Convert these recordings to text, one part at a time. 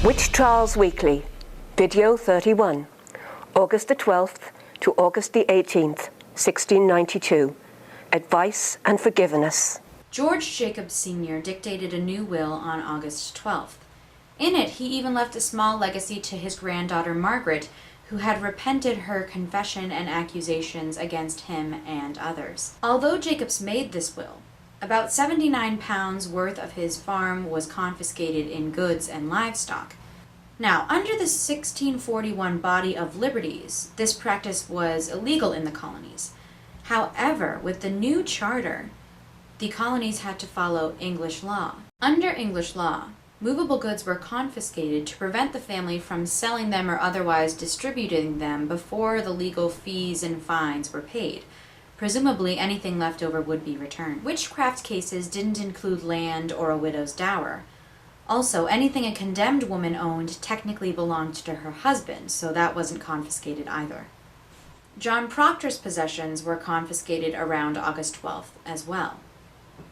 Witch Trials Weekly, Video 31, August the 12th to August the 18th, 1692. Advice and Forgiveness. George Jacobs Sr. dictated a new will on August 12th. In it, he even left a small legacy to his granddaughter Margaret, who had repented her confession and accusations against him and others. Although Jacobs made this will, about £79 worth of his farm was confiscated in goods and livestock. Now, under the 1641 Body of Liberties, this practice was illegal in the colonies. However, with the new charter, the colonies had to follow English law. Under English law, movable goods were confiscated to prevent the family from selling them or otherwise distributing them before the legal fees and fines were paid. Presumably, anything left over would be returned. Witchcraft cases didn't include land or a widow's dower. Also, anything a condemned woman owned technically belonged to her husband, so that wasn't confiscated either. John Proctor's possessions were confiscated around August 12th as well.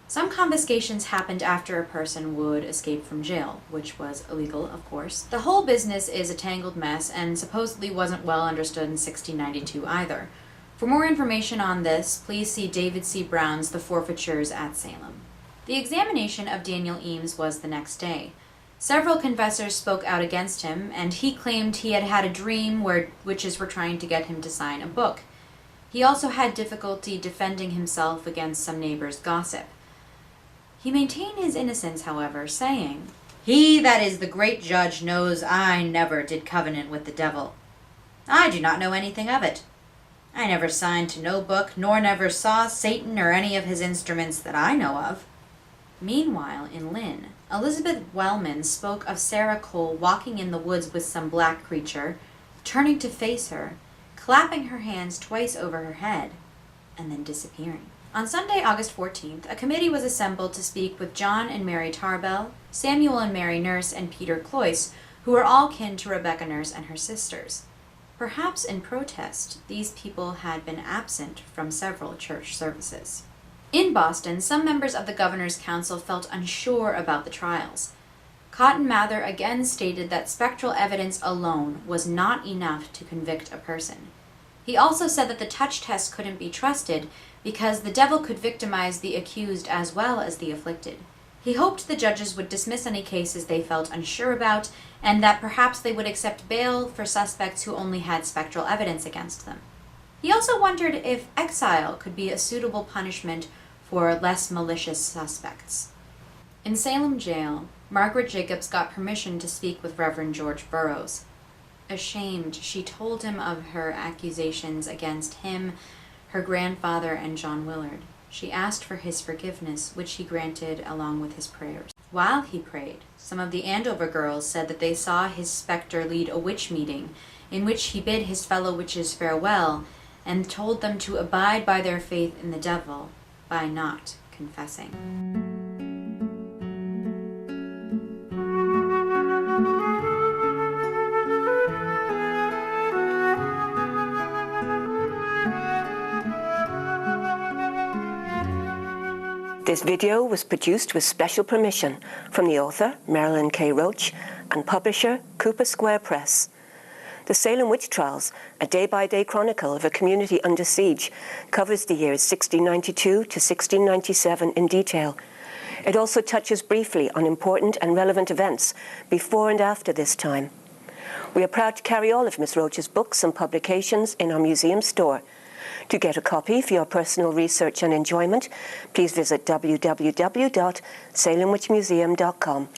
Some confiscations happened after a person would escape from jail, which was illegal, of course. The whole business is a tangled mess and supposedly wasn't well understood in 1692 either. For more information on this, please see David C. Brown's The Forfeitures at Salem. The examination of Daniel Eames was the next day. Several confessors spoke out against him, and he claimed he had had a dream where witches were trying to get him to sign a book. He also had difficulty defending himself against some neighbors' gossip. He maintained his innocence, however, saying, "He that is the great judge knows I never did covenant with the devil. I do not know anything of it. I never signed to no book, nor never saw Satan or any of his instruments that I know of." Meanwhile, in Lynn, Elizabeth Wellman spoke of Sarah Cole walking in the woods with some black creature, turning to face her, clapping her hands twice over her head, and then disappearing. On Sunday, August 14th, a committee was assembled to speak with John and Mary Tarbell, Samuel and Mary Nurse, and Peter Cloyce, who were all kin to Rebecca Nurse and her sisters. Perhaps in protest, these people had been absent from several church services. In Boston, some members of the Governor's Council felt unsure about the trials. Cotton Mather again stated that spectral evidence alone was not enough to convict a person. He also said that the touch test couldn't be trusted because the devil could victimize the accused as well as the afflicted. He hoped the judges would dismiss any cases they felt unsure about, and that perhaps they would accept bail for suspects who only had spectral evidence against them. He also wondered if exile could be a suitable punishment for less malicious suspects. In Salem jail, Margaret Jacobs got permission to speak with Reverend George Burroughs. Ashamed, she told him of her accusations against him, her grandfather, and John Willard. She asked for his forgiveness, which he granted along with his prayers. While he prayed, some of the Andover girls said that they saw his specter lead a witch meeting, in which he bid his fellow witches farewell and told them to abide by their faith in the devil by not confessing. This video was produced with special permission from the author, Marilyn K. Roach, and publisher, Cooper Square Press. The Salem Witch Trials, a day-by-day chronicle of a community under siege, covers the years 1692 to 1697 in detail. It also touches briefly on important and relevant events before and after this time. We are proud to carry all of Ms. Roach's books and publications in our museum store. To get a copy for your personal research and enjoyment, please visit www.salemwitchmuseum.com.